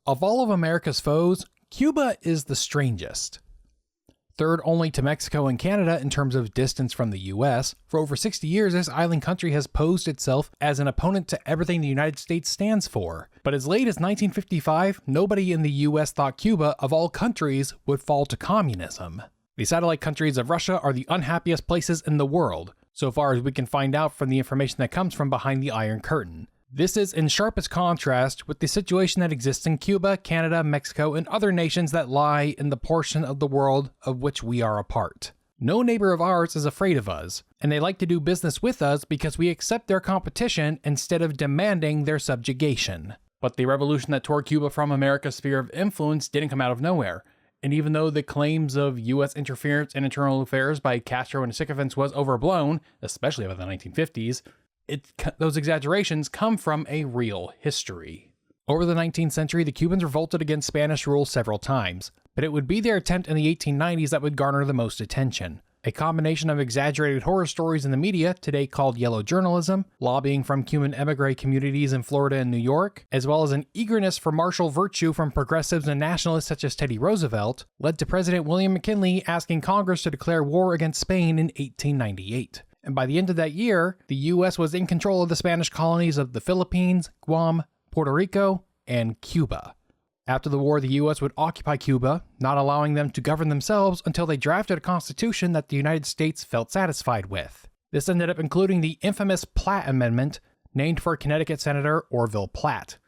Of all of America's foes, Cuba is the strangest. Third only to Mexico and Canada in terms of distance from the US, for over 60 years this island country has posed itself as an opponent to everything the United States stands for. But as late as 1955, nobody in the US thought Cuba, of all countries, would fall to communism. The satellite countries of Russia are the unhappiest places in the world, so far as we can find out from the information that comes from behind the Iron Curtain. This is in sharpest contrast with the situation that exists in Cuba, Canada, Mexico, and other nations that lie in the portion of the world of which we are a part. No neighbor of ours is afraid of us, and they like to do business with us because we accept their competition instead of demanding their subjugation. But the revolution that tore Cuba from America's sphere of influence didn't come out of nowhere. And even though the claims of US interference in internal affairs by Castro and his sycophants was overblown, especially by the 1950s, those exaggerations come from a real history. Over the 19th century, the Cubans revolted against Spanish rule several times, but it would be their attempt in the 1890s that would garner the most attention. A combination of exaggerated horror stories in the media, today called yellow journalism, lobbying from Cuban emigre communities in Florida and New York, as well as an eagerness for martial virtue from progressives and nationalists such as Teddy Roosevelt, led to President William McKinley asking Congress to declare war against Spain in 1898. And by the end of that year, the US was in control of the Spanish colonies of the Philippines, Guam, Puerto Rico, and Cuba. After the war, the US would occupy Cuba, not allowing them to govern themselves until they drafted a constitution that the United States felt satisfied with. This ended up including the infamous Platt Amendment, named for Connecticut Senator Orville Platt,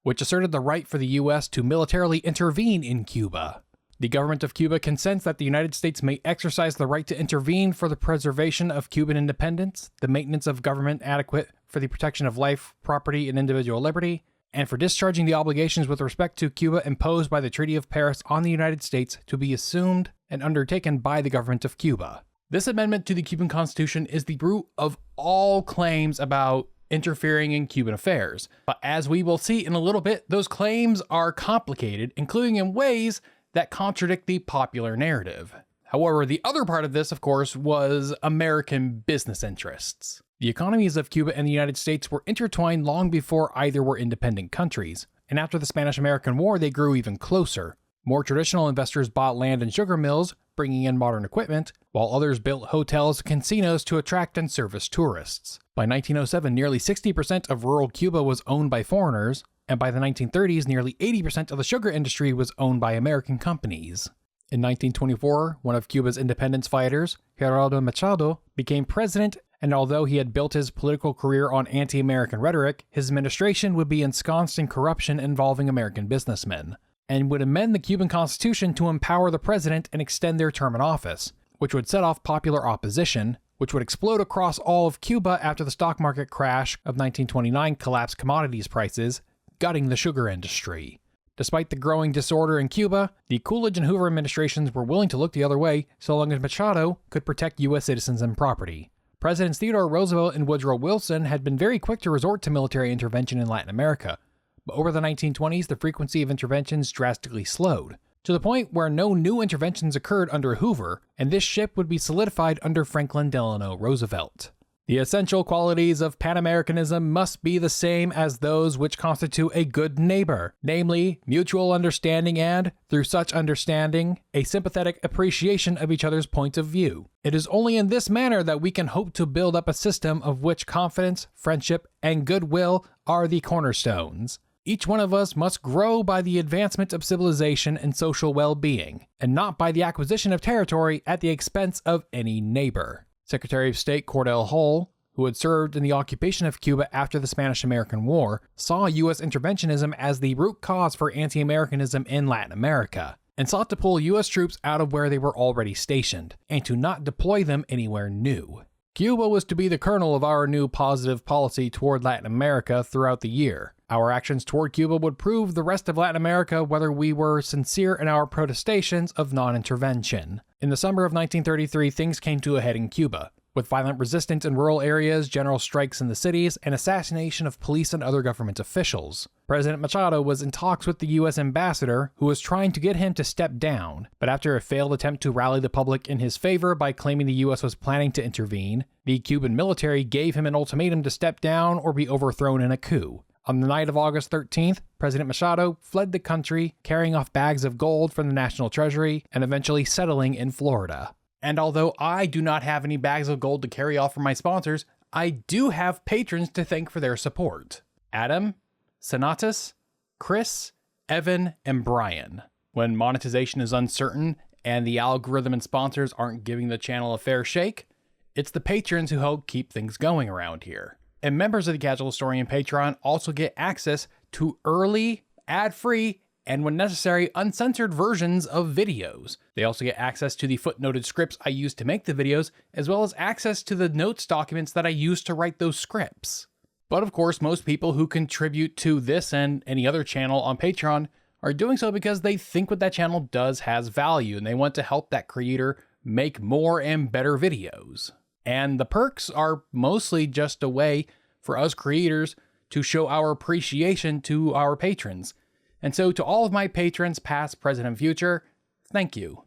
which asserted the right for the US to militarily intervene in Cuba. The government of Cuba consents that the United States may exercise the right to intervene for the preservation of Cuban independence, the maintenance of government adequate for the protection of life, property, and individual liberty, and for discharging the obligations with respect to Cuba imposed by the Treaty of Paris on the United States to be assumed and undertaken by the government of Cuba. This amendment to the Cuban Constitution is the root of all claims about interfering in Cuban affairs. But as we will see in a little bit, those claims are complicated, including in ways that contradict the popular narrative. However, the other part of this, of course, was American business interests. The economies of Cuba and the United States were intertwined long before either were independent countries, and after the Spanish-American War, they grew even closer. More traditional investors bought land and sugar mills, bringing in modern equipment, while others built hotels and casinos to attract and service tourists. By 1907, nearly 60% of rural Cuba was owned by foreigners, and by the 1930s, nearly 80% of the sugar industry was owned by American companies. In 1924, one of Cuba's independence fighters, Gerardo Machado, became president, and although he had built his political career on anti-American rhetoric, his administration would be ensconced in corruption involving American businessmen, and would amend the Cuban Constitution to empower the president and extend their term in office, which would set off popular opposition, which would explode across all of Cuba after the stock market crash of 1929 collapsed commodities prices, gutting the sugar industry. Despite the growing disorder in Cuba, the Coolidge and Hoover administrations were willing to look the other way so long as Machado could protect U.S. citizens and property. Presidents Theodore Roosevelt and Woodrow Wilson had been very quick to resort to military intervention in Latin America, but over the 1920s, the frequency of interventions drastically slowed, to the point where no new interventions occurred under Hoover, and this ship would be solidified under Franklin Delano Roosevelt. The essential qualities of Pan-Americanism must be the same as those which constitute a good neighbor, namely, mutual understanding and, through such understanding, a sympathetic appreciation of each other's point of view. It is only in this manner that we can hope to build up a system of which confidence, friendship, and goodwill are the cornerstones. Each one of us must grow by the advancement of civilization and social well-being, and not by the acquisition of territory at the expense of any neighbor. Secretary of State Cordell Hull, who had served in the occupation of Cuba after the Spanish-American War, saw U.S. interventionism as the root cause for anti-Americanism in Latin America, and sought to pull U.S. troops out of where they were already stationed, and to not deploy them anywhere new. Cuba was to be the kernel of our new positive policy toward Latin America throughout the year. Our actions toward Cuba would prove the rest of Latin America whether we were sincere in our protestations of non-intervention. In the summer of 1933, things came to a head in Cuba, with violent resistance in rural areas, general strikes in the cities, and assassination of police and other government officials. President Machado was in talks with the U.S. ambassador, who was trying to get him to step down, but after a failed attempt to rally the public in his favor by claiming the U.S. was planning to intervene, the Cuban military gave him an ultimatum to step down or be overthrown in a coup. On the night of August 13th, President Machado fled the country, carrying off bags of gold from the national treasury and eventually settling in Florida. And although I do not have any bags of gold to carry off from my sponsors, I do have patrons to thank for their support. Adam, Senatus, Chris, Evan, and Brian. When monetization is uncertain and the algorithm and sponsors aren't giving the channel a fair shake, it's the patrons who help keep things going around here. And members of the Casual Historian Patreon also get access to early, ad-free, and when necessary, uncensored versions of videos. They also get access to the footnoted scripts I use to make the videos, as well as access to the notes documents that I use to write those scripts. But of course, most people who contribute to this and any other channel on Patreon are doing so because they think what that channel does has value, and they want to help that creator make more and better videos. And the perks are mostly just a way for us creators to show our appreciation to our patrons. And so to all of my patrons, past, present, and future, thank you.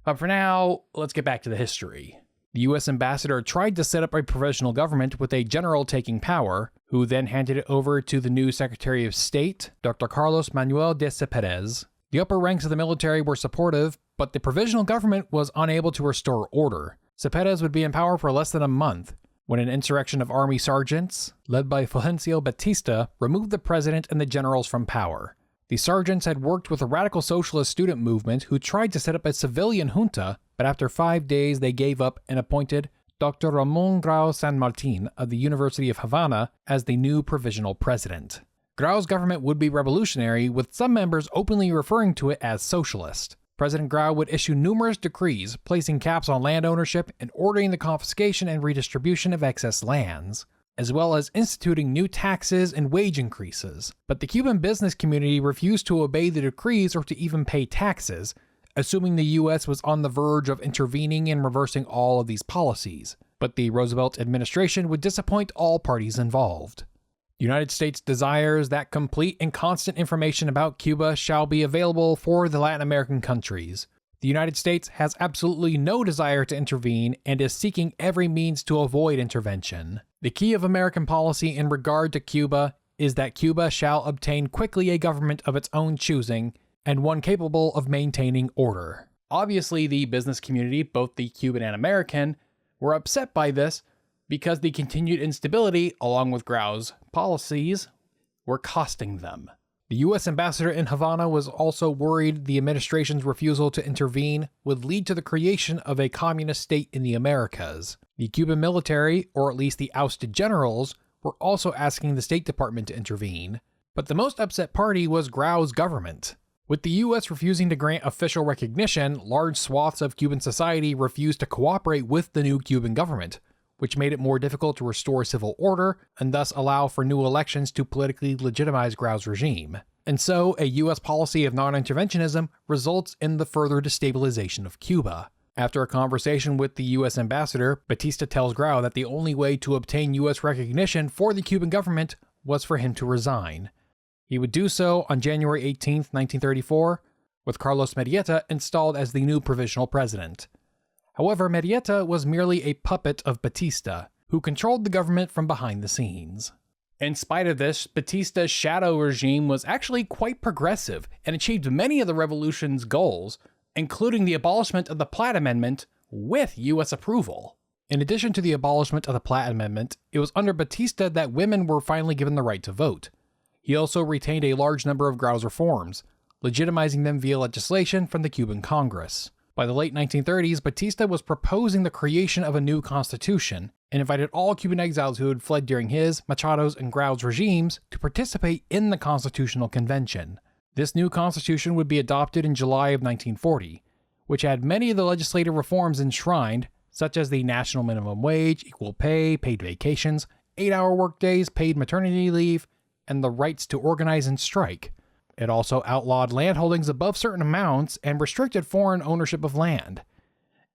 But for now, let's get back to the history. The US ambassador tried to set up a provisional government with a general taking power, who then handed it over to the new Secretary of State, Dr. Carlos Manuel de Cepeda. The upper ranks of the military were supportive, but the provisional government was unable to restore order. Cepeda would be in power for less than a month, when an insurrection of army sergeants, led by Fulgencio Batista, removed the president and the generals from power. The sergeants had worked with a radical socialist student movement who tried to set up a civilian junta, but after 5 days they gave up and appointed Dr. Ramon Grau San Martin of the University of Havana as the new provisional president. Grau's government would be revolutionary, with some members openly referring to it as socialist. President Grau would issue numerous decrees, placing caps on land ownership and ordering the confiscation and redistribution of excess lands, as well as instituting new taxes and wage increases. But the Cuban business community refused to obey the decrees or to even pay taxes, assuming the US was on the verge of intervening and reversing all of these policies. But the Roosevelt administration would disappoint all parties involved. The United States desires that complete and constant information about Cuba shall be available for the Latin American countries. The United States has absolutely no desire to intervene and is seeking every means to avoid intervention. The key of American policy in regard to Cuba is that Cuba shall obtain quickly a government of its own choosing, and one capable of maintaining order. Obviously, the business community, both the Cuban and American, were upset by this because the continued instability, along with Grau's policies, were costing them. The U.S. ambassador in Havana was also worried the administration's refusal to intervene would lead to the creation of a communist state in the Americas. The Cuban military, or at least the ousted generals, were also asking the State Department to intervene. But the most upset party was Grau's government. With the U.S. refusing to grant official recognition, large swaths of Cuban society refused to cooperate with the new Cuban government, which made it more difficult to restore civil order and thus allow for new elections to politically legitimize Grau's regime. And so, a U.S. policy of non-interventionism results in the further destabilization of Cuba. After a conversation with the U.S. ambassador, Batista tells Grau that the only way to obtain U.S. recognition for the Cuban government was for him to resign. He would do so on January 18, 1934, with Carlos Murrieta installed as the new provisional president. However, Murrieta was merely a puppet of Batista, who controlled the government from behind the scenes. In spite of this, Batista's shadow regime was actually quite progressive and achieved many of the revolution's goals, including the abolishment of the Platt Amendment with U.S. approval. In addition to the abolishment of the Platt Amendment, it was under Batista that women were finally given the right to vote. He also retained a large number of Grau's reforms, legitimizing them via legislation from the Cuban Congress. By the late 1930s, Batista was proposing the creation of a new constitution and invited all Cuban exiles who had fled during his, Machado's, and Grau's regimes to participate in the Constitutional Convention. This new constitution would be adopted in July of 1940, which had many of the legislative reforms enshrined, such as the national minimum wage, equal pay, paid vacations, 8-hour workdays, paid maternity leave, and the rights to organize and strike. It also outlawed landholdings above certain amounts and restricted foreign ownership of land.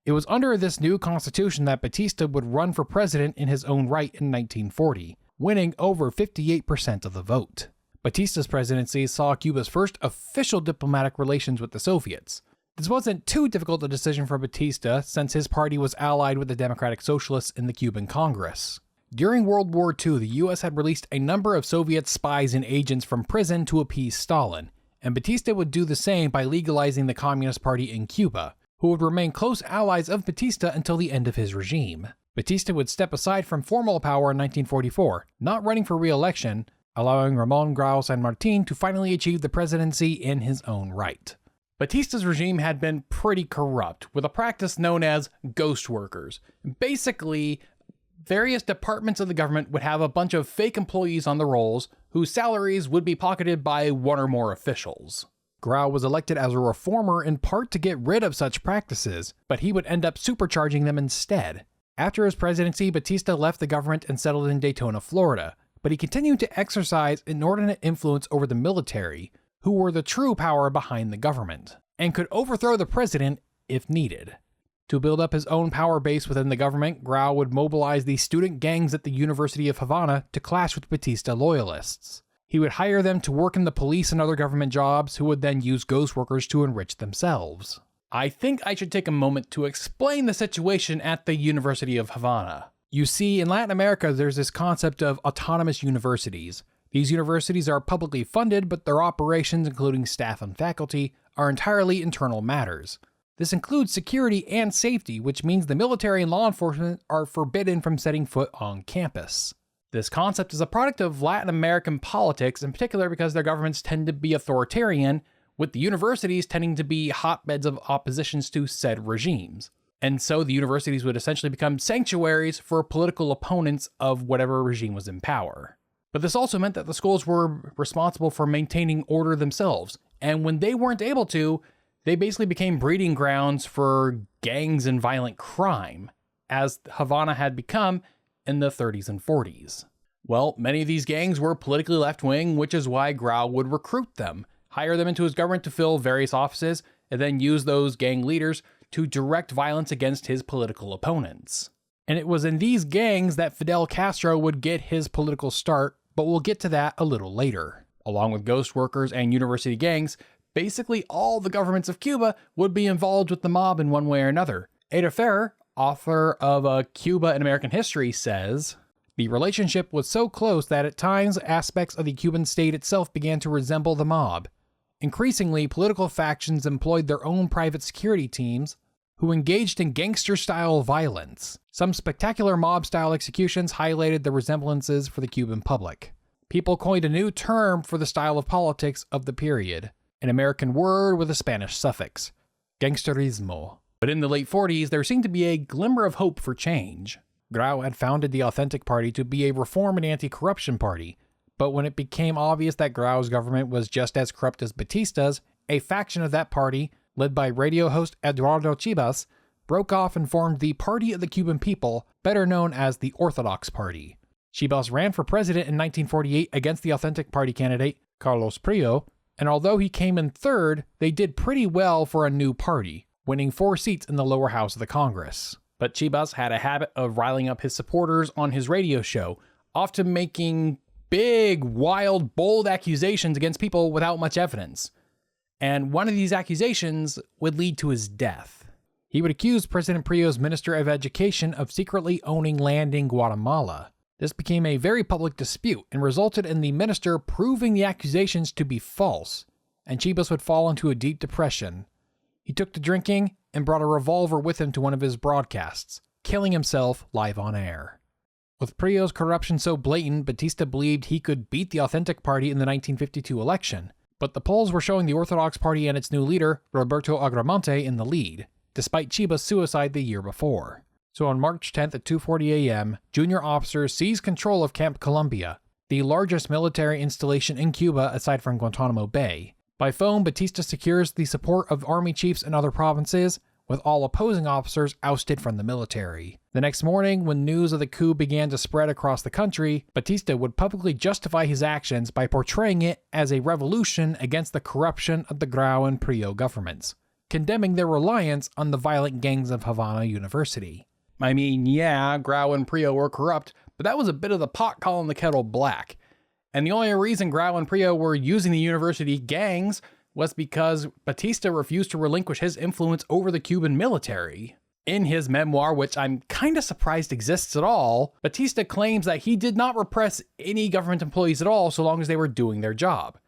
It was under this new constitution that Batista would run for president in his own right in 1940, winning over 58% of the vote. Batista's presidency saw Cuba's first official diplomatic relations with the Soviets. This wasn't too difficult a decision for Batista, since his party was allied with the Democratic Socialists in the Cuban Congress. During World War II, the US had released a number of Soviet spies and agents from prison to appease Stalin, and Batista would do the same by legalizing the Communist Party in Cuba, who would remain close allies of Batista until the end of his regime. Batista would step aside from formal power in 1944, not running for re-election, allowing Ramon Grau San Martin to finally achieve the presidency in his own right. Batista's regime had been pretty corrupt, with a practice known as ghost workers. Basically, various departments of the government would have a bunch of fake employees on the rolls, whose salaries would be pocketed by one or more officials. Grau was elected as a reformer in part to get rid of such practices, but he would end up supercharging them instead. After his presidency, Batista left the government and settled in Daytona, Florida, but he continued to exercise inordinate influence over the military, who were the true power behind the government, and could overthrow the president if needed. To build up his own power base within the government, Grau would mobilize the student gangs at the University of Havana to clash with Batista loyalists. He would hire them to work in the police and other government jobs, who would then use ghost workers to enrich themselves. I think I should take a moment to explain the situation at the University of Havana. You see, in Latin America, there's this concept of autonomous universities. These universities are publicly funded, but their operations, including staff and faculty, are entirely internal matters. This includes security and safety, which means the military and law enforcement are forbidden from setting foot on campus. This concept is a product of Latin American politics, in particular because their governments tend to be authoritarian, with the universities tending to be hotbeds of oppositions to said regimes. And so the universities would essentially become sanctuaries for political opponents of whatever regime was in power. But this also meant that the schools were responsible for maintaining order themselves, and when they weren't able to, they basically became breeding grounds for gangs and violent crime, as Havana had become in the 30s and 40s. Well, many of these gangs were politically left-wing, which is why Grau would recruit them, hire them into his government to fill various offices, and then use those gang leaders to direct violence against his political opponents. And it was in these gangs that Fidel Castro would get his political start, but we'll get to that a little later. Along with ghost workers and university gangs, basically all the governments of Cuba would be involved with the mob in one way or another. Ferrer, author of Cuba and American History, says, "The relationship was so close that at times aspects of the Cuban state itself began to resemble the mob. Increasingly, political factions employed their own private security teams, who engaged in gangster-style violence. Some spectacular mob-style executions highlighted the resemblances for the Cuban public. People coined a new term for the style of politics of the period, an American word with a Spanish suffix, gangsterismo. But in the late 40s, there seemed to be a glimmer of hope for change. Grau had founded the Authentic Party to be a reform and anti-corruption party, but when it became obvious that Grau's government was just as corrupt as Batista's, a faction of that party, led by radio host Eduardo Chibas, broke off and formed the Party of the Cuban People, better known as the Orthodox Party. Chibas ran for president in 1948 against the Authentic Party candidate, Carlos Prio, and although he came in third, they did pretty well for a new party, winning 4 seats in the lower house of the Congress. But Chibas had a habit of riling up his supporters on his radio show, often making big, wild, bold accusations against people without much evidence. And one of these accusations would lead to his death. He would accuse President Prio's Minister of Education of secretly owning land in Guatemala. This became a very public dispute and resulted in the minister proving the accusations to be false, and Chibas would fall into a deep depression. He took to drinking and brought a revolver with him to one of his broadcasts, killing himself live on air. With Prio's corruption so blatant, Batista believed he could beat the Authentic Party in the 1952 election, but the polls were showing the Orthodox Party and its new leader, Roberto Agramonte, in the lead, despite Chibas' suicide the year before. So on March 10th at 2:40 a.m., junior officers seized control of Camp Columbia, the largest military installation in Cuba aside from Guantanamo Bay. By phone, Batista secures the support of army chiefs in other provinces, with all opposing officers ousted from the military. The next morning, when news of the coup began to spread across the country, Batista would publicly justify his actions by portraying it as a revolution against the corruption of the Grau and Prio governments, condemning their reliance on the violent gangs of Havana University. I mean, yeah, Grau and Prio were corrupt, but that was a bit of the pot calling the kettle black. And the only reason Grau and Prio were using the university gangs was because Batista refused to relinquish his influence over the Cuban military. In his memoir, which I'm kind of surprised exists at all, Batista claims that he did not repress any government employees at all so long as they were doing their job.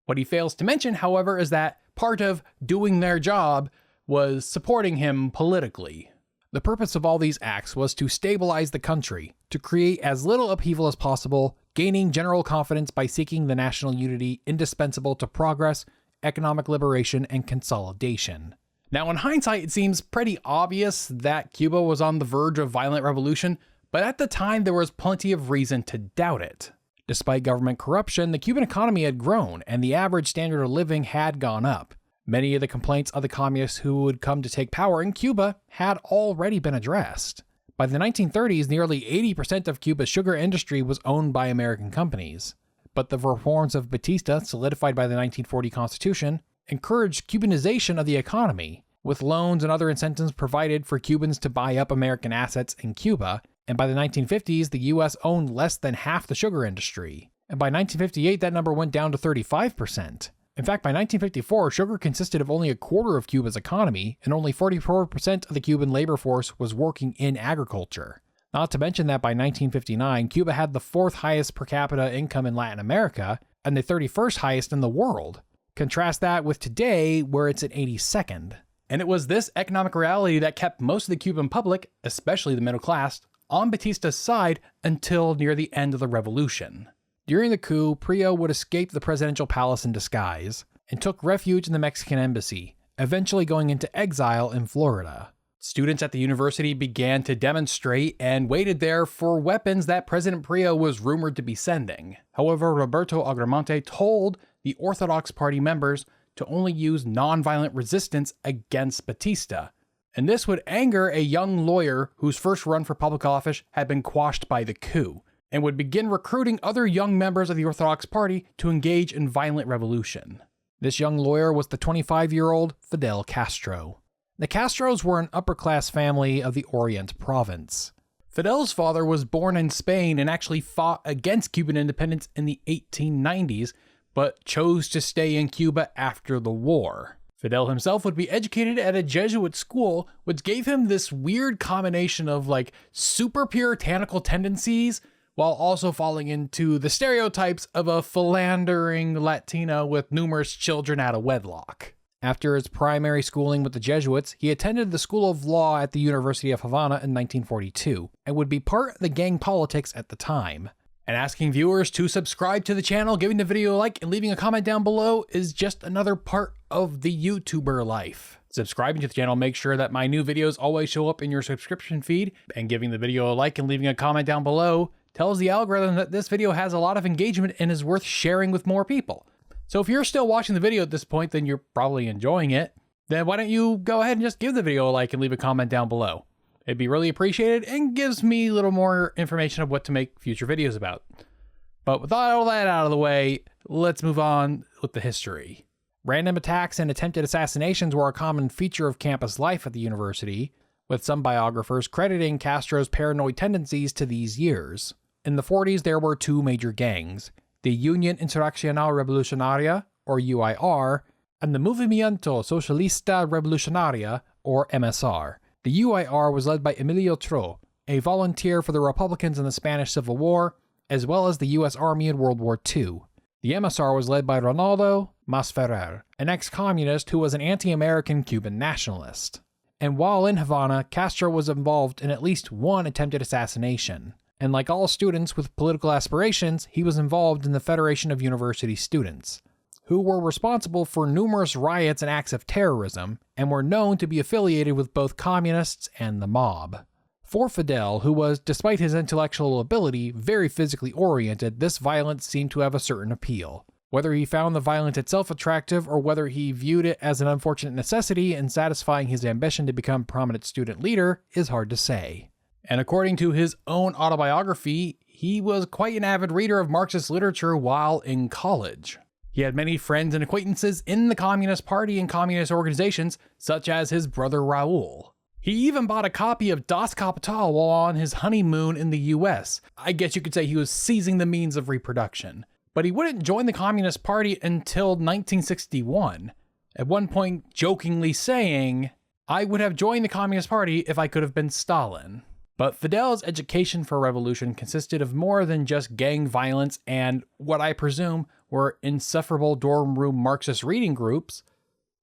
What he fails to mention, however, is that part of doing their job was supporting him politically. The purpose of all these acts was to stabilize the country, to create as little upheaval as possible, gaining general confidence by seeking the national unity indispensable to progress, economic liberation, and consolidation. Now, in hindsight, it seems pretty obvious that Cuba was on the verge of violent revolution, but at the time there was plenty of reason to doubt it. Despite government corruption, the Cuban economy had grown, and the average standard of living had gone up. Many of the complaints of the communists who would come to take power in Cuba had already been addressed. By the 1930s, nearly 80% of Cuba's sugar industry was owned by American companies. But the reforms of Batista, solidified by the 1940 Constitution, encouraged Cubanization of the economy, with loans and other incentives provided for Cubans to buy up American assets in Cuba, and by the 1950s, the US owned less than half the sugar industry. And by 1958, that number went down to 35%. In fact, by 1954, sugar consisted of only a quarter of Cuba's economy, and only 44% of the Cuban labor force was working in agriculture. Not to mention that by 1959, Cuba had the 4th highest per capita income in Latin America, and the 31st highest in the world. Contrast that with today, where it's at 82nd. And it was this economic reality that kept most of the Cuban public, especially the middle class, on Batista's side until near the end of the revolution. During the coup, Prio would escape the presidential palace in disguise, and took refuge in the Mexican embassy, eventually going into exile in Florida. Students at the university began to demonstrate and waited there for weapons that President Prio was rumored to be sending. However, Roberto Agramonte told the Orthodox Party members to only use nonviolent resistance against Batista, and this would anger a young lawyer whose first run for public office had been quashed by the coup, and would begin recruiting other young members of the Orthodox Party to engage in violent revolution. This young lawyer was the 25-year-old Fidel Castro. The Castros were an upper-class family of the Orient province. Fidel's father was born in Spain and actually fought against Cuban independence in the 1890s, but chose to stay in Cuba after the war. Fidel himself would be educated at a Jesuit school, which gave him this weird combination of super puritanical tendencies, while also falling into the stereotypes of a philandering Latino with numerous children out of wedlock. After his primary schooling with the Jesuits, he attended the School of Law at the University of Havana in 1942, and would be part of the gang politics at the time. And asking viewers to subscribe to the channel, giving the video a like, and leaving a comment down below is just another part of the YouTuber life. Subscribing to the channel makes sure that my new videos always show up in your subscription feed, and giving the video a like and leaving a comment down below tells the algorithm that this video has a lot of engagement and is worth sharing with more people. So if you're still watching the video at this point, then you're probably enjoying it. Then why don't you go ahead and just give the video a like and leave a comment down below. It'd be really appreciated and gives me a little more information of what to make future videos about. But with all that out of the way, let's move on with the history. Random attacks and attempted assassinations were a common feature of campus life at the university, with some biographers crediting Castro's paranoid tendencies to these years. In the 40s, there were two major gangs, the Unión Internacional Revolucionaria, or UIR, and the Movimiento Socialista Revolucionaria, or MSR. The UIR was led by Emilio Tro, a volunteer for the Republicans in the Spanish Civil War, as well as the U.S. Army in World War II. The MSR was led by Ronaldo Mas Ferrer, an ex-communist who was an anti-American Cuban nationalist. And while in Havana, Castro was involved in at least one attempted assassination. And like all students with political aspirations, he was involved in the Federation of University Students, who were responsible for numerous riots and acts of terrorism, and were known to be affiliated with both communists and the mob. For Fidel, who was, despite his intellectual ability, very physically oriented, this violence seemed to have a certain appeal. Whether he found the violence itself attractive, or whether he viewed it as an unfortunate necessity in satisfying his ambition to become prominent student leader, is hard to say. And according to his own autobiography, he was quite an avid reader of Marxist literature while in college. He had many friends and acquaintances in the Communist Party and communist organizations, such as his brother Raul. He even bought a copy of Das Kapital while on his honeymoon in the US. I guess you could say he was seizing the means of reproduction. But he wouldn't join the Communist Party until 1961, at one point jokingly saying, I would have joined the Communist Party if I could have been Stalin. But Fidel's education for revolution consisted of more than just gang violence and what I presume were insufferable dorm room Marxist reading groups.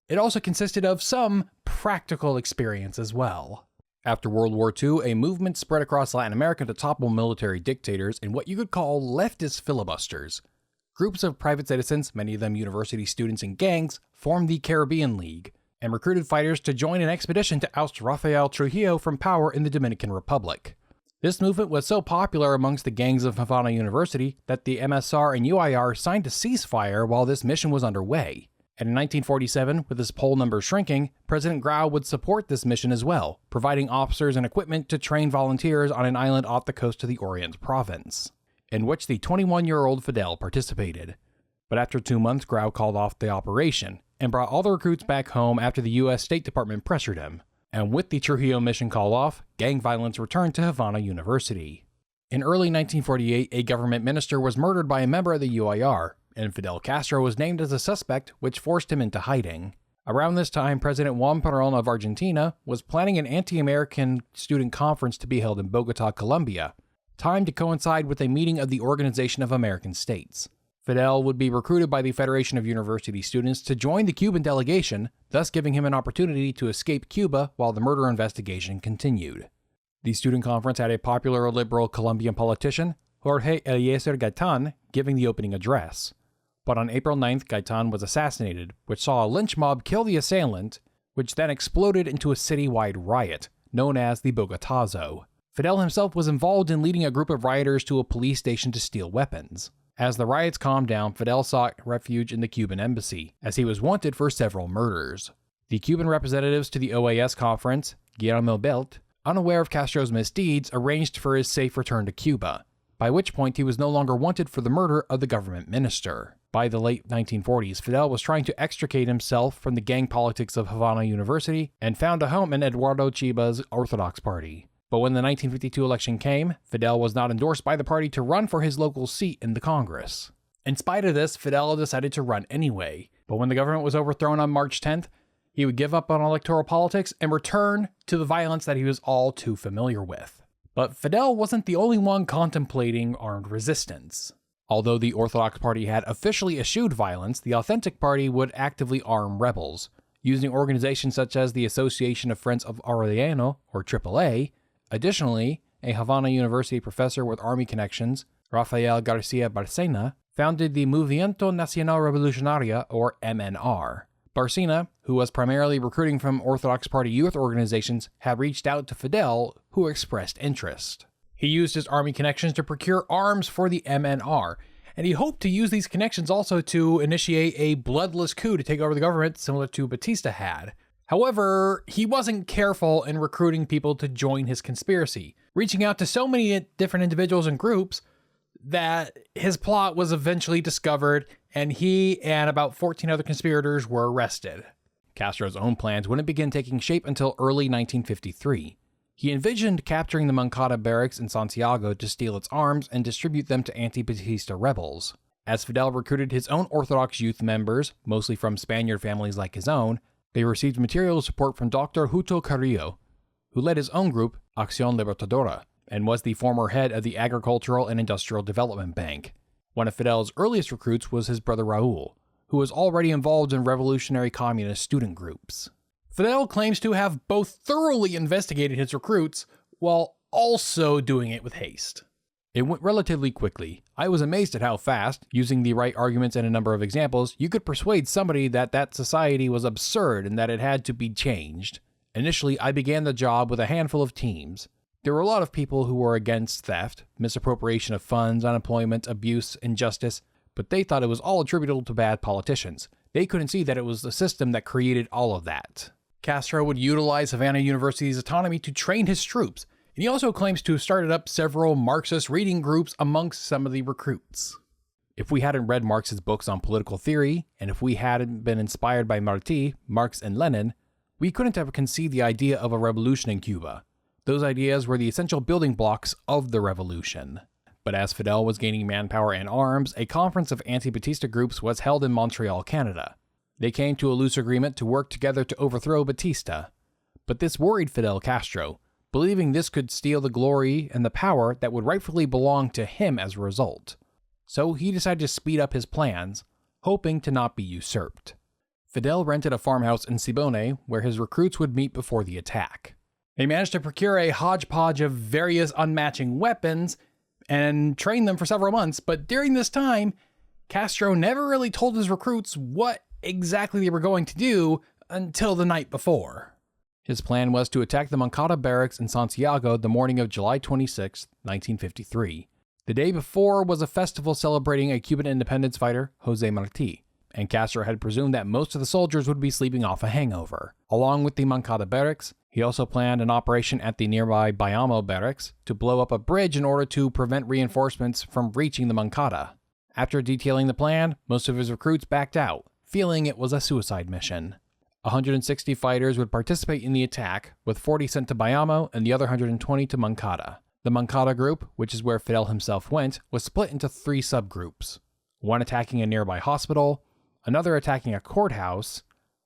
It also consisted of some practical experience as well. After World War II, a movement spread across Latin America to topple military dictators in what you could call leftist filibusters. Groups of private citizens, many of them university students and gangs, formed the Caribbean League and recruited fighters to join an expedition to oust Rafael Trujillo from power in the Dominican Republic. This movement was so popular amongst the gangs of Havana University that the MSR and UIR signed a ceasefire while this mission was underway. And in 1947, with his poll numbers shrinking, President Grau would support this mission as well, providing officers and equipment to train volunteers on an island off the coast of the Orient province, in which the 21-year-old Fidel participated. But after 2 months, Grau called off the operation and brought all the recruits back home after the U.S. State Department pressured him. And with the Trujillo mission called off, gang violence returned to Havana University. In early 1948, a government minister was murdered by a member of the UIR, and Fidel Castro was named as a suspect, which forced him into hiding. Around this time, President Juan Perón of Argentina was planning an anti-American student conference to be held in Bogota, Colombia, timed to coincide with a meeting of the Organization of American States. Fidel would be recruited by the Federation of University Students to join the Cuban delegation, thus giving him an opportunity to escape Cuba while the murder investigation continued. The student conference had a popular liberal Colombian politician, Jorge Eliezer Gaitan, giving the opening address. But on April 9th, Gaitan was assassinated, which saw a lynch mob kill the assailant, which then exploded into a citywide riot, known as the Bogotazo. Fidel himself was involved in leading a group of rioters to a police station to steal weapons. As the riots calmed down, Fidel sought refuge in the Cuban embassy, as he was wanted for several murders. The Cuban representatives to the OAS conference, Guillermo Belt, unaware of Castro's misdeeds, arranged for his safe return to Cuba, by which point he was no longer wanted for the murder of the government minister. By the late 1940s, Fidel was trying to extricate himself from the gang politics of Havana University and found a home in Eduardo Chiba's Orthodox Party. But when the 1952 election came, Fidel was not endorsed by the party to run for his local seat in the Congress. In spite of this, Fidel decided to run anyway, but when the government was overthrown on March 10th, he would give up on electoral politics and return to the violence that he was all too familiar with. But Fidel wasn't the only one contemplating armed resistance. Although the Orthodox Party had officially eschewed violence, the Authentic Party would actively arm rebels, using organizations such as the Association of Friends of Aureliano, or AAA. Additionally, a Havana University professor with army connections, Rafael Garcia Barcena, founded the Movimiento Nacional Revolucionario, or MNR. Barcena, who was primarily recruiting from Orthodox Party youth organizations, had reached out to Fidel, who expressed interest. He used his army connections to procure arms for the MNR, and he hoped to use these connections also to initiate a bloodless coup to take over the government similar to Batista had. However, he wasn't careful in recruiting people to join his conspiracy, reaching out to so many different individuals and groups that his plot was eventually discovered, and he and about 14 other conspirators were arrested. Castro's own plans wouldn't begin taking shape until early 1953. He envisioned capturing the Moncada barracks in Santiago to steal its arms and distribute them to anti-Batista rebels. As Fidel recruited his own Orthodox youth members, mostly from Spaniard families like his own, they received material support from Dr. Huto Carrillo, who led his own group, Acción Libertadora, and was the former head of the Agricultural and Industrial Development Bank. One of Fidel's earliest recruits was his brother Raúl, who was already involved in revolutionary communist student groups. Fidel claims to have both thoroughly investigated his recruits, while also doing it with haste. It went relatively quickly. I was amazed at how fast, using the right arguments and a number of examples, you could persuade somebody that society was absurd and that it had to be changed. Initially, I began the job with a handful of teams. There were a lot of people who were against theft, misappropriation of funds, unemployment, abuse, injustice, but they thought it was all attributable to bad politicians. They couldn't see that it was the system that created all of that. Castro would utilize Havana University's autonomy to train his troops, and he also claims to have started up several Marxist reading groups amongst some of the recruits. If we hadn't read Marx's books on political theory, and if we hadn't been inspired by Martí, Marx, and Lenin, we couldn't have conceived the idea of a revolution in Cuba. Those ideas were the essential building blocks of the revolution. But as Fidel was gaining manpower and arms, a conference of anti-Batista groups was held in Montreal, Canada. They came to a loose agreement to work together to overthrow Batista. But this worried Fidel Castro, believing this could steal the glory and the power that would rightfully belong to him as a result. So he decided to speed up his plans, hoping to not be usurped. Fidel rented a farmhouse in Siboney where his recruits would meet before the attack. They managed to procure a hodgepodge of various unmatching weapons and train them for several months, but during this time, Castro never really told his recruits what exactly they were going to do until the night before. His plan was to attack the Moncada barracks in Santiago the morning of July 26, 1953. The day before was a festival celebrating a Cuban independence fighter, José Martí, and Castro had presumed that most of the soldiers would be sleeping off a hangover. Along with the Moncada barracks, he also planned an operation at the nearby Bayamo barracks to blow up a bridge in order to prevent reinforcements from reaching the Moncada. After detailing the plan, most of his recruits backed out, feeling it was a suicide mission. 160 fighters would participate in the attack, with 40 sent to Bayamo and the other 120 to Moncada. The Moncada group, which is where Fidel himself went, was split into 3 subgroups, one attacking a nearby hospital, another attacking a courthouse,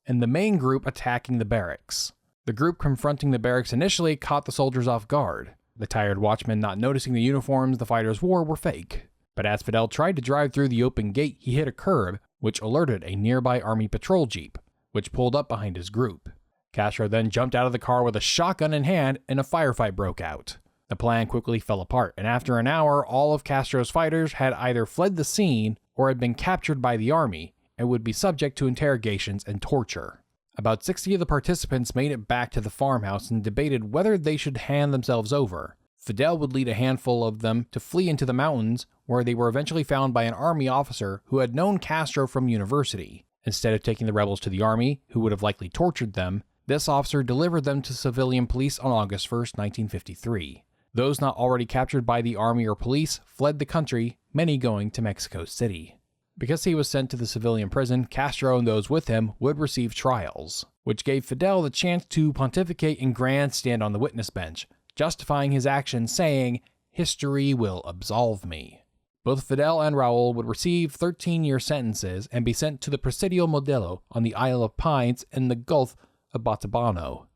and the main group attacking the barracks. The group confronting the barracks initially caught the soldiers off guard, the tired watchmen not noticing the uniforms the fighters wore were fake. But as Fidel tried to drive through the open gate, he hit a curb, which alerted a nearby army patrol jeep, which pulled up behind his group. Castro then jumped out of the car with a shotgun in hand, and a firefight broke out. The plan quickly fell apart, and after an hour, all of Castro's fighters had either fled the scene or had been captured by the army and would be subject to interrogations and torture. About 60 of the participants made it back to the farmhouse and debated whether they should hand themselves over. Fidel would lead a handful of them to flee into the mountains, where they were eventually found by an army officer who had known Castro from university. Instead of taking the rebels to the army, who would have likely tortured them, this officer delivered them to civilian police on August 1, 1953. Those not already captured by the army or police fled the country, many going to Mexico City. Because he was sent to the civilian prison, Castro and those with him would receive trials, which gave Fidel the chance to pontificate and grandstand on the witness bench, justifying his actions, saying, "History will absolve me." Both Fidel and Raul would receive 13-year sentences and be sent to the Presidio Modelo on the Isle of Pines in the Gulf of Batabano.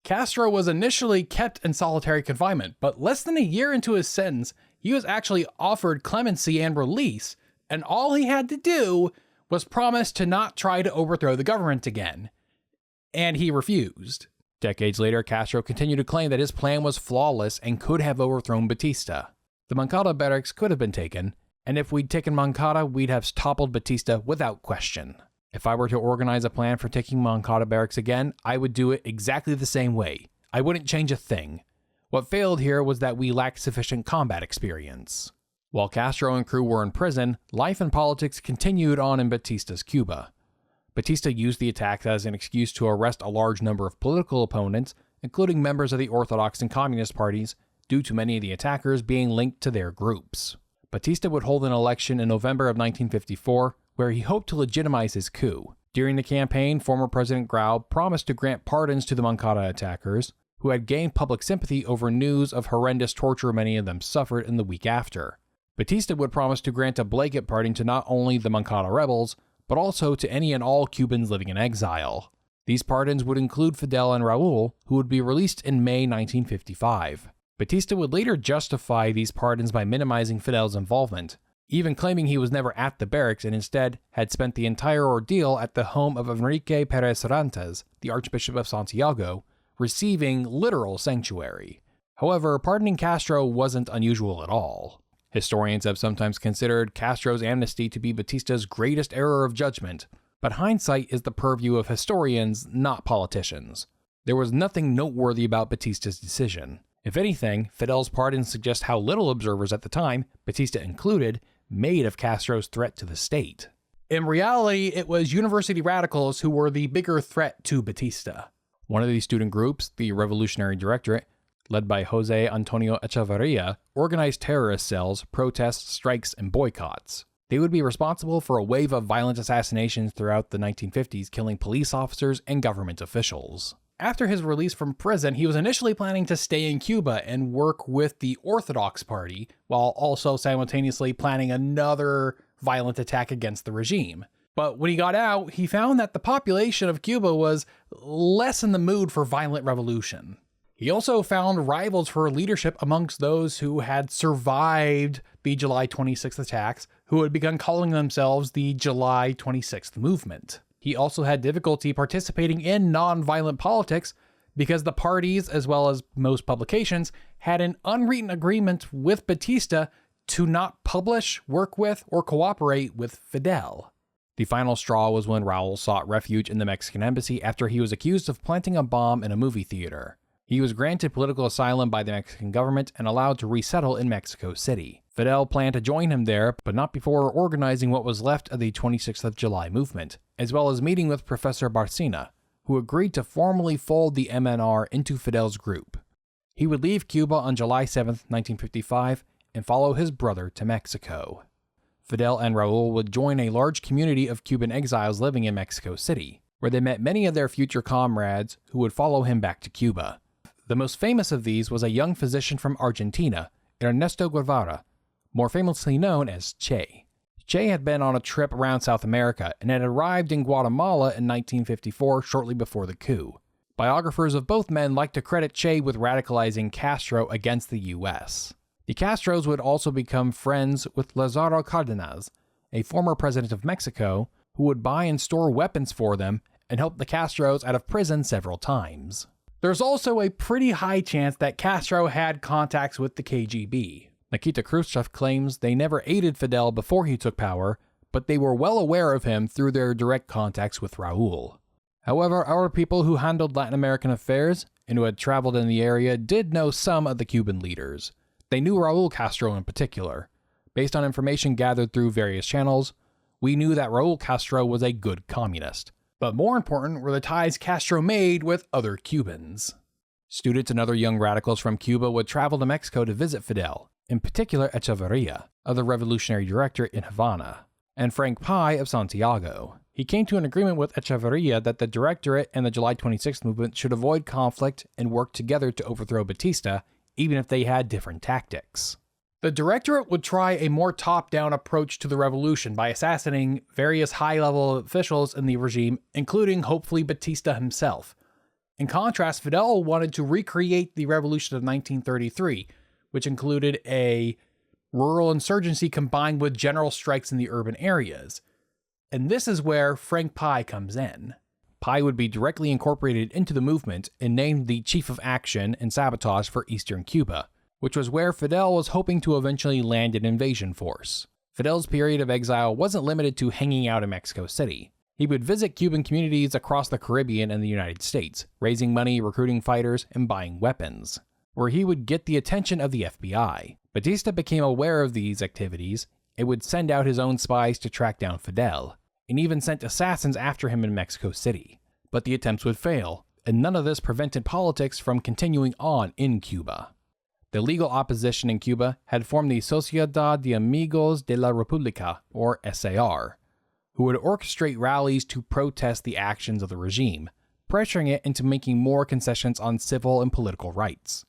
Castro was initially kept in solitary confinement, but less than a year into his sentence, he was actually offered clemency and release, and all he had to do was promise to not try to overthrow the government again. And he refused. Decades later, Castro continued to claim that his plan was flawless and could have overthrown Batista. The Moncada barracks could have been taken, and if we'd taken Moncada, we'd have toppled Batista without question. If I were to organize a plan for taking Moncada barracks again, I would do it exactly the same way. I wouldn't change a thing. What failed here was that we lacked sufficient combat experience. While Castro and crew were in prison, life and politics continued on in Batista's Cuba. Batista used the attacks as an excuse to arrest a large number of political opponents, including members of the Orthodox and Communist parties, due to many of the attackers being linked to their groups. Batista would hold an election in November of 1954, where he hoped to legitimize his coup. During the campaign, former President Grau promised to grant pardons to the Moncada attackers, who had gained public sympathy over news of horrendous torture many of them suffered in the week after. Batista would promise to grant a blanket pardon to not only the Moncada rebels, but also to any and all Cubans living in exile. These pardons would include Fidel and Raul, who would be released in May 1955. Batista would later justify these pardons by minimizing Fidel's involvement, even claiming he was never at the barracks and instead had spent the entire ordeal at the home of Enrique Pérez Rantes, the Archbishop of Santiago, receiving literal sanctuary. However, pardoning Castro wasn't unusual at all. Historians have sometimes considered Castro's amnesty to be Batista's greatest error of judgment, but hindsight is the purview of historians, not politicians. There was nothing noteworthy about Batista's decision. If anything, Fidel's pardons suggest how little observers at the time, Batista included, made of Castro's threat to the state. In reality, it was university radicals who were the bigger threat to Batista. One of these student groups, the Revolutionary Directorate, led by Jose Antonio Echeverria, organized terrorist cells, protests, strikes, and boycotts. They would be responsible for a wave of violent assassinations throughout the 1950s, killing police officers and government officials. After his release from prison, he was initially planning to stay in Cuba and work with the Orthodox Party, while also simultaneously planning another violent attack against the regime. But when he got out, he found that the population of Cuba was less in the mood for violent revolution. He also found rivals for leadership amongst those who had survived the July 26th attacks, who had begun calling themselves the July 26th movement. He also had difficulty participating in non-violent politics because the parties, as well as most publications, had an unwritten agreement with Batista to not publish, work with, or cooperate with Fidel. The final straw was when Raul sought refuge in the Mexican embassy after he was accused of planting a bomb in a movie theater. He was granted political asylum by the Mexican government and allowed to resettle in Mexico City. Fidel planned to join him there, but not before organizing what was left of the 26th of July movement, as well as meeting with Professor Barcina, who agreed to formally fold the MNR into Fidel's group. He would leave Cuba on July 7, 1955, and follow his brother to Mexico. Fidel and Raul would join a large community of Cuban exiles living in Mexico City, where they met many of their future comrades who would follow him back to Cuba. The most famous of these was a young physician from Argentina, Ernesto Guevara, more famously known as Che. Che had been on a trip around South America and had arrived in Guatemala in 1954, shortly before the coup. Biographers of both men like to credit Che with radicalizing Castro against the U.S. The Castros would also become friends with Lázaro Cárdenas, a former president of Mexico, who would buy and store weapons for them and help the Castros out of prison several times. There's also a pretty high chance that Castro had contacts with the KGB. Nikita Khrushchev claims they never aided Fidel before he took power, but they were well aware of him through their direct contacts with Raul. However, our people who handled Latin American affairs and who had traveled in the area did know some of the Cuban leaders. They knew Raul Castro in particular. Based on information gathered through various channels, we knew that Raul Castro was a good communist. But more important were the ties Castro made with other Cubans. Students and other young radicals from Cuba would travel to Mexico to visit Fidel, in particular Echeverria, the revolutionary director in Havana, and Frank Pai of Santiago. He came to an agreement with Echeverria that the Directorate and the July 26th movement should avoid conflict and work together to overthrow Batista, even if they had different tactics. The Directorate would try a more top-down approach to the revolution by assassinating various high-level officials in the regime, including, hopefully, Batista himself. In contrast, Fidel wanted to recreate the revolution of 1933, which included a rural insurgency combined with general strikes in the urban areas. And this is where Frank Pai comes in. Pai would be directly incorporated into the movement and named the Chief of Action and Sabotage for Eastern Cuba, which was where Fidel was hoping to eventually land an invasion force. Fidel's period of exile wasn't limited to hanging out in Mexico City. He would visit Cuban communities across the Caribbean and the United States, raising money, recruiting fighters, and buying weapons, where he would get the attention of the FBI. Batista became aware of these activities and would send out his own spies to track down Fidel, and even sent assassins after him in Mexico City. But the attempts would fail, and none of this prevented politics from continuing on in Cuba. The legal opposition in Cuba had formed the Sociedad de Amigos de la República, or SAR, who would orchestrate rallies to protest the actions of the regime, pressuring it into making more concessions on civil and political rights.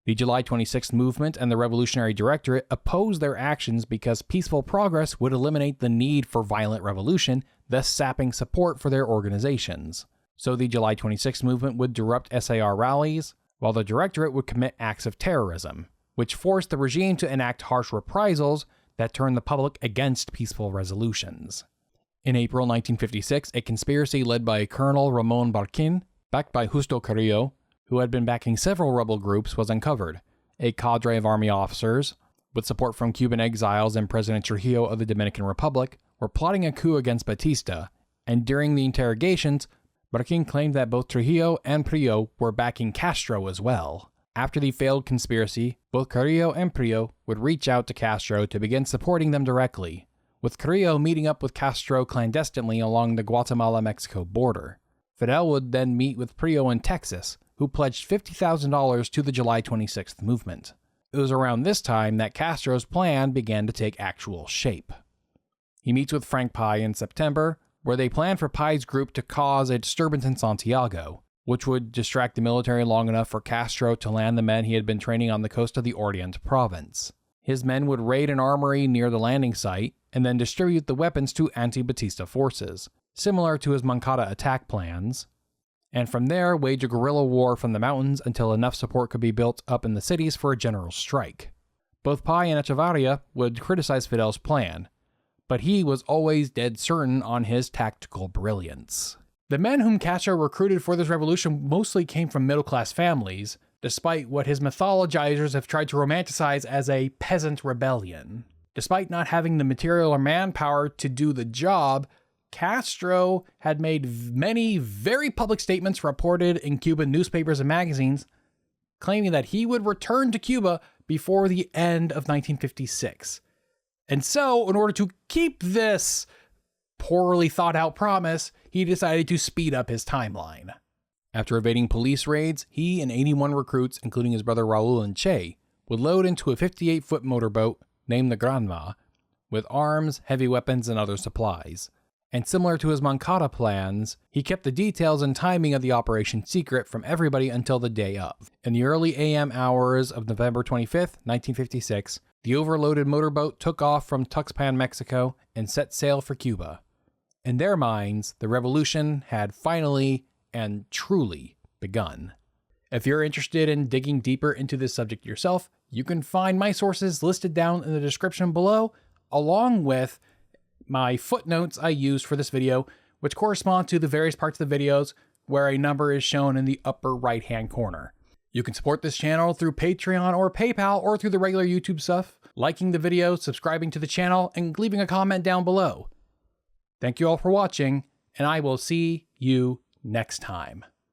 The July 26th movement and the Revolutionary Directorate opposed their actions because peaceful progress would eliminate the need for violent revolution, thus sapping support for their organizations. So the July 26th movement would disrupt SAR rallies, while the Directorate would commit acts of terrorism, which forced the regime to enact harsh reprisals that turned the public against peaceful resolutions. In April 1956, a conspiracy led by Colonel Ramon Barquin, backed by Justo Carrillo, who had been backing several rebel groups, was uncovered. A cadre of army officers, with support from Cuban exiles and President Trujillo of the Dominican Republic, were plotting a coup against Batista, and during the interrogations, Barquin claimed that both Trujillo and Prijo were backing Castro as well. After the failed conspiracy, both Carrillo and Prijo would reach out to Castro to begin supporting them directly, with Carrillo meeting up with Castro clandestinely along the Guatemala-Mexico border. Fidel would then meet with Prijo in Texas, who pledged $50,000 to the July 26th movement. It was around this time that Castro's plan began to take actual shape. He meets with Frank Pai in September, where they plan for Pai's group to cause a disturbance in Santiago, which would distract the military long enough for Castro to land the men he had been training on the coast of the Orient province. His men would raid an armory near the landing site, and then distribute the weapons to anti-Batista forces, similar to his Moncada attack plans, and from there wage a guerrilla war from the mountains until enough support could be built up in the cities for a general strike. Both Pai and Echevarria would criticize Fidel's plan, but he was always dead certain on his tactical brilliance. The men whom Castro recruited for this revolution mostly came from middle-class families, despite what his mythologizers have tried to romanticize as a peasant rebellion. Despite not having the material or manpower to do the job, Castro had made many very public statements reported in Cuban newspapers and magazines, claiming that he would return to Cuba before the end of 1956. And so, in order to keep this poorly thought out promise, he decided to speed up his timeline. After evading police raids, he and 81 recruits, including his brother Raul and Che, would load into a 58-foot motorboat named the Granma with arms, heavy weapons, and other supplies. And similar to his Moncada plans, he kept the details and timing of the operation secret from everybody until the day of. In the early AM hours of November 25th, 1956, the overloaded motorboat took off from Tuxpan, Mexico, and set sail for Cuba. In their minds, the revolution had finally and truly begun. If you're interested in digging deeper into this subject yourself, you can find my sources listed down in the description below, along with my footnotes I used for this video, which correspond to the various parts of the videos where a number is shown in the upper right-hand corner. You can support this channel through Patreon or PayPal or through the regular YouTube stuff, liking the video, subscribing to the channel, and leaving a comment down below. Thank you all for watching, and I will see you next time.